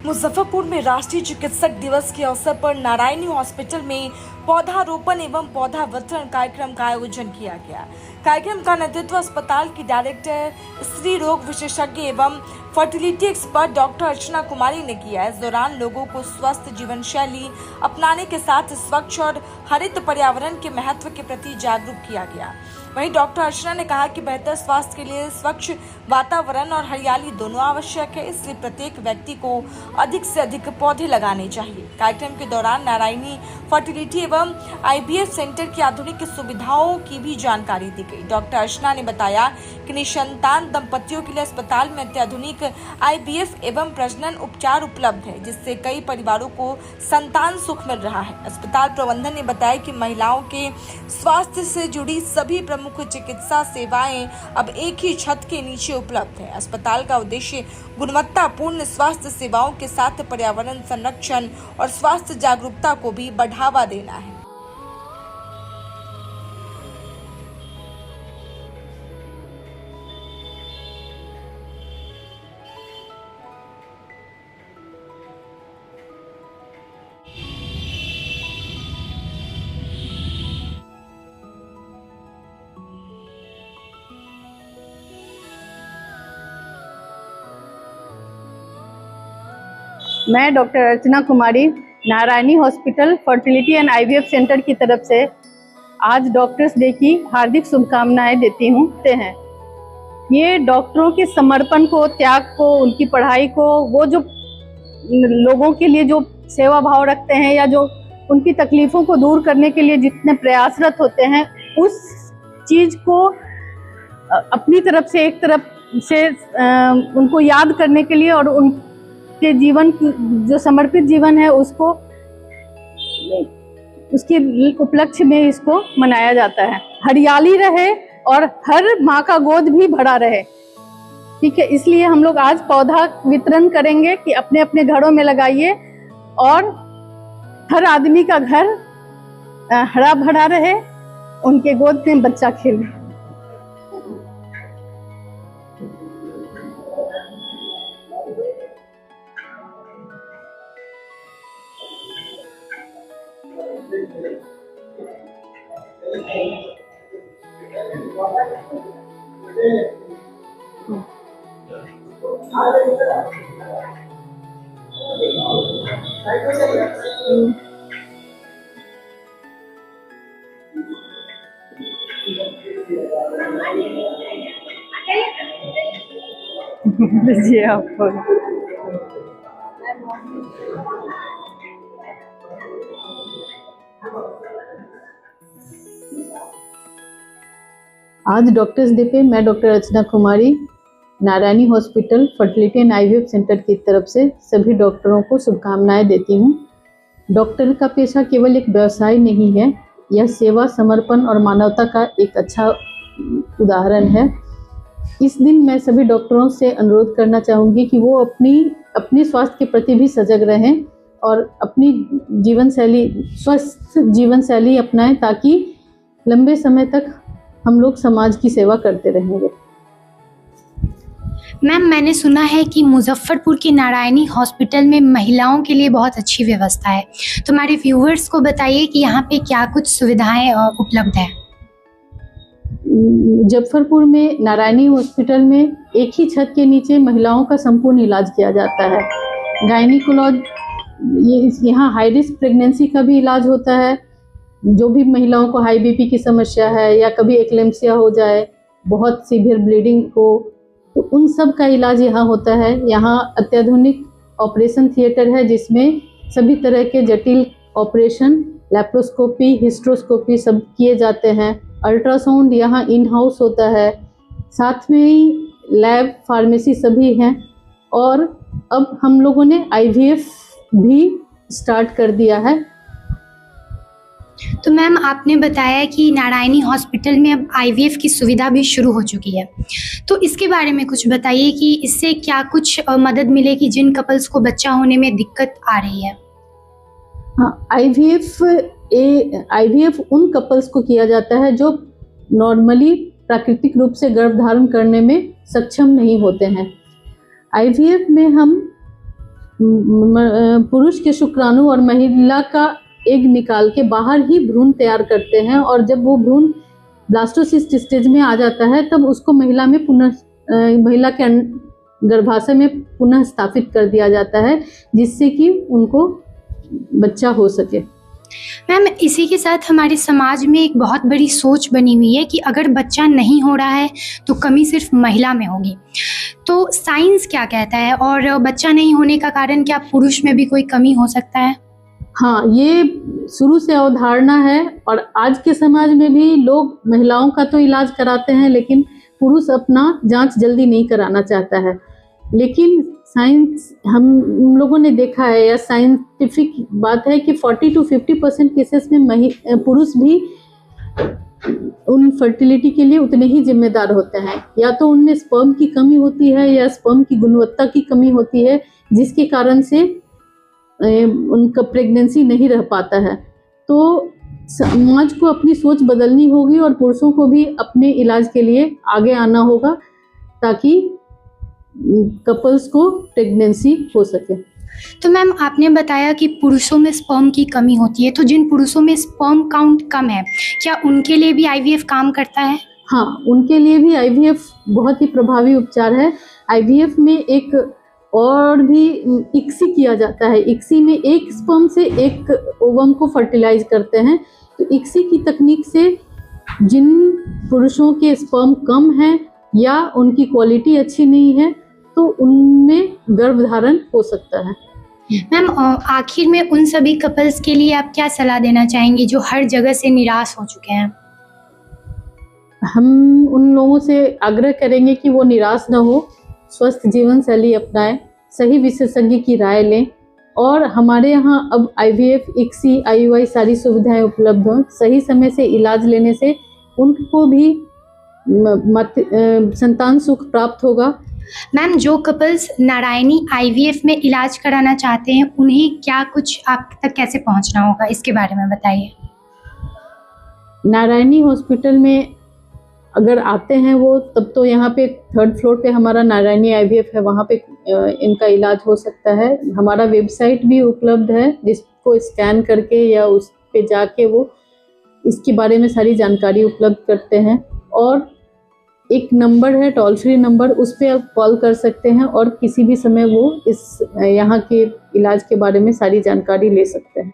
मुजफ्फरपुर में राष्ट्रीय चिकित्सक दिवस के अवसर पर नारायणी हॉस्पिटल में पौधारोपण एवं पौधा वितरण कार्यक्रम का आयोजन किया गया। कार्यक्रम का नेतृत्व अस्पताल की डायरेक्टर स्त्री रोग विशेषज्ञ एवं fertility expert doctor Archana Kumari ने किया। इस दौरान लोगों को स्वस्थ जीवन शैली अपनाने के साथ स्वच्छ और हरित पर्यावरण के महत्व के प्रति जागरूक किया गया। वहीं डॉक्टर अर्चना ने कहा कि बेहतर स्वास्थ्य के लिए स्वच्छ वातावरण और हरियाली दोनों आवश्यक है, इसलिए प्रत्येक व्यक्ति को अधिक से अधिक पौधे लगाने चाहिए। कार्यक्रम के दौरान नारायणी फर्टिलिटी एवं आईवीएफ सेंटर की आधुनिक सुविधाओं की भी जानकारी दी गई। डॉक्टर अर्चना ने बताया कि निसंतान दंपतियों के लिए अस्पताल में अत्याधुनिक आईवीएफ एवं प्रजनन उपचार उपलब्ध है, जिससे कई परिवारों को संतान सुख मिल रहा है। अस्पताल प्रबंधन ने बताया कि महिलाओं के स्वास्थ्य से जुड़ी सभी प्रमुख चिकित्सा सेवाएं अब एक ही छत के नीचे उपलब्ध है। अस्पताल का उद्देश्य गुणवत्तापूर्ण स्वास्थ्य सेवाओं के साथ पर्यावरण संरक्षण और स्वास्थ्य जागरूकता को भी बढ़ावा देना है। मैं doctor Archana Kumari Narayani hospital fertility and IVF centre की तरफ से आज डॉक्टर्स डे की हार्दिक शुभकामनाएं देती हूँ। ये डॉक्टरों के समर्पण को, त्याग को, उनकी पढ़ाई को, वो जो लोगों के लिए जो सेवा भाव रखते हैं या जो उनकी तकलीफ़ों को दूर करने के लिए जितने प्रयासरत होते हैं, उस चीज़ को अपनी तरफ से एक तरफ से उनको याद करने के लिए और उनके जीवन जो समर्पित जीवन है उसको उसके उपलक्ष्य में इसको मनाया जाता है। हरियाली रहे और हर माँ का गोद भी भरा रहे, ठीक है। इसलिए हम लोग आज पौधा वितरण करेंगे कि अपने अपने घरों में लगाइए और हर आदमी का घर हरा भरा रहे, उनके गोद में बच्चा खेले। जी आपको आज डॉक्टर्स डे पे मैं doctor Archana Kumari Narayani hospital fertility and IVF centre की तरफ से सभी डॉक्टरों को शुभकामनाएं देती हूँ। डॉक्टर का पेशा केवल एक व्यवसाय नहीं है, यह सेवा, समर्पण और मानवता का एक अच्छा उदाहरण है। इस दिन मैं सभी डॉक्टरों से अनुरोध करना चाहूँगी कि वो अपनी स्वास्थ्य के प्रति भी सजग रहें और अपनी स्वस्थ जीवन शैली अपनाएं, ताकि लंबे समय तक हम लोग समाज की सेवा करते रहेंगे। मैम, मैंने सुना है कि मुजफ्फरपुर की नारायणी हॉस्पिटल में महिलाओं के लिए बहुत अच्छी व्यवस्था है, तो हमारे व्यूअर्स को बताइए कि यहाँ पे क्या कुछ सुविधाएं उपलब्ध है। मुजफ्फरपुर में नारायणी हॉस्पिटल में एक ही छत के नीचे महिलाओं का संपूर्ण इलाज किया जाता है। गायनिकोलॉजी, यहाँ हाई रिस्क प्रेगनेंसी का भी इलाज होता है। जो भी महिलाओं को हाई बीपी की समस्या है या कभी एक्लेम्सिया हो जाए, बहुत सीवियर ब्लीडिंग हो, तो उन सब का इलाज यहाँ होता है। यहाँ अत्याधुनिक ऑपरेशन थिएटर है, जिसमें सभी तरह के जटिल ऑपरेशन, लैप्रोस्कोपी, हिस्ट्रोस्कोपी सब किए जाते हैं। अल्ट्रासाउंड यहाँ इन हाउस होता है, साथ में ही लैब, फार्मेसी सभी हैं। और अब हम लोगों ने आईवीएफ भी स्टार्ट कर दिया है। तो मैम, आपने बताया कि नारायणी हॉस्पिटल में अब आईवीएफ की सुविधा भी शुरू हो चुकी है, तो इसके बारे में कुछ बताइए कि इससे क्या कुछ मदद मिलेगी जिन कपल्स को बच्चा होने में दिक्कत आ रही है। हाँ, आईवीएफ उन कपल्स को किया जाता है जो नॉर्मली प्राकृतिक रूप से गर्भ धारण करने में सक्षम नहीं होते हैं। आईवीएफ में हम पुरुष के शुक्राणु और महिला का एग निकाल के बाहर ही भ्रूण तैयार करते हैं, और जब वो भ्रूण ब्लास्टोसिस्ट स्टेज में आ जाता है तब उसको महिला के गर्भाशय में पुनः स्थापित कर दिया जाता है, जिससे कि उनको बच्चा हो सके। मैम, इसी के साथ हमारे समाज में एक बहुत बड़ी सोच बनी हुई है कि अगर बच्चा नहीं हो रहा है तो कमी सिर्फ महिला में होगी। तो साइंस क्या कहता है, और बच्चा नहीं होने का कारण क्या पुरुष में भी कोई कमी हो सकता है? हाँ, ये शुरू से अवधारणा है, और आज के समाज में भी लोग महिलाओं का तो इलाज कराते हैं, लेकिन पुरुष अपना जांच जल्दी नहीं कराना चाहता है। लेकिन साइंस, हम लोगों ने देखा है, या साइंटिफिक बात है कि 40 to 50% केसेस में पुरुष भी उन फर्टिलिटी के लिए उतने ही जिम्मेदार होते हैं। या तो उनमें स्पर्म की कमी होती है या स्पर्म की गुणवत्ता की कमी होती है, जिसके कारण से उनका प्रेगनेंसी नहीं रह पाता है। तो समाज को अपनी सोच बदलनी होगी और पुरुषों को भी अपने इलाज के लिए आगे आना होगा, ताकि कपल्स को प्रेगनेंसी हो सके। तो मैम, आपने बताया कि पुरुषों में स्पर्म की कमी होती है, तो जिन पुरुषों में स्पर्म काउंट कम है, क्या उनके लिए भी आईवीएफ काम करता है? हाँ, उनके लिए भी आईवीएफ बहुत ही प्रभावी उपचार है। आईवीएफ में एक और भी इक्सी किया जाता है। इक्सी में एक स्पर्म से एक ओवम को फर्टिलाइज करते हैं। तो इक्सी की तकनीक से जिन पुरुषों के स्पर्म कम हैं या उनकी क्वालिटी अच्छी नहीं है, तो उनमें गर्भधारण हो सकता है। मैम, आखिर में उन सभी कपल्स के लिए आप क्या सलाह देना चाहेंगी जो हर जगह से निराश हो चुके हैं? हम उन लोगों से आग्रह करेंगे कि वो निराश न हो, स्वस्थ जीवन शैली अपनाएं, सही विशेषज्ञ की राय लें, और हमारे यहाँ अब आईवीएफ, इक्सी, आईयूआई सारी सुविधाएं उपलब्ध हैं। सही समय से इलाज लेने से उनको भी संतान सुख प्राप्त होगा। मैम, जो कपल्स नारायणी आईवीएफ में इलाज कराना चाहते हैं, उन्हें क्या कुछ आप तक कैसे पहुंचना होगा, इसके बारे में बताइए। नारायणी हॉस्पिटल में अगर आते हैं वो, तब तो यहाँ पे 3rd फ्लोर पे हमारा नारायणी आईवीएफ है, वहाँ पे इनका इलाज हो सकता है। हमारा वेबसाइट भी उपलब्ध है, जिसको स्कैन करके या उस पे जाके वो इसके बारे में सारी जानकारी उपलब्ध करते हैं। और एक नंबर है, टोल फ्री नंबर, उस पर आप कॉल कर सकते हैं और किसी भी समय वो इस यहाँ के इलाज के बारे में सारी जानकारी ले सकते हैं।